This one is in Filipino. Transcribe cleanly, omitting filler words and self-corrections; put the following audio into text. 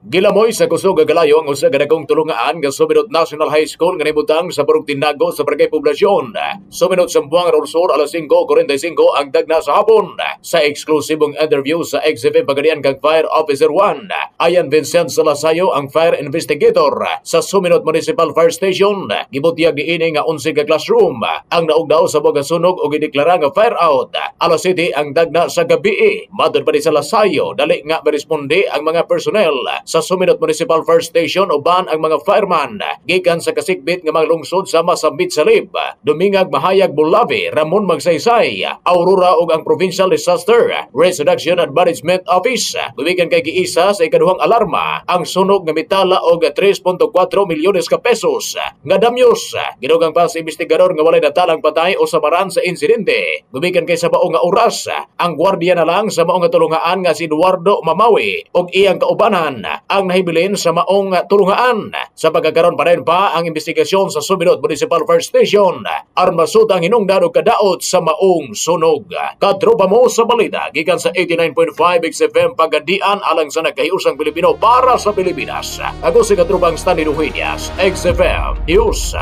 Gilamoy sa kusog gagalayo ang usa ka dagkong tulungaan nga Suminot National High School nga nibutang sa Barong Tinago sa Barangay Poblasyon. Suminot sa Buang Rorsor alas 5:45 ang dagna sa hapon. Sa eksklusibong interview sa XFM Pagadian kang Fire Officer 1, Ayan Vincent Salasayo ang fire investigator sa Suminot Municipal Fire Station. Gibutyag niini nga 11 ka classroom ang naugdaw sa mga sunog o gideklara nga fire out. Alas 7 ang dagna sa gabi. Madod pa ni Salasayo dali nga meresponde ang mga personnel sa Suminot Municipal Fire Station uban ang mga fireman gikan sa kasikbit nga mga lungsod sama sa Mitsalib, Dumingag, Mahayag, Bulabi, Ramon Magsaysay, Aurora ug ang Provincial Disaster Risk Reduction and Management Office. Gumikan kay giisa sa ikaduhang alarma ang sunog nga mitala og 3.4 milyones ka pesos nga damyos. Gidugang pa sa investigador nga walay natalang patay o samaran sa insidente. Gumikan kay sa mao nga oras ang gwardiya na lang sa mao nga tulungaan nga si Eduardo Mamawi ug iyang kaubanan ang nahibilin sa maong tulungaan. Sa pagkakaroon pa rin pa ang investigasyon sa Suminot Municipal Fire Station aron masutang hinungdan og kadaot sa maong sunog. Katropa mo sa balita gikan sa 89.5 XFM Pagadian alang sa nagkahiusang Pilipino para sa Pilipinas. Ako si katropang Stanley Duhinias, XFM News.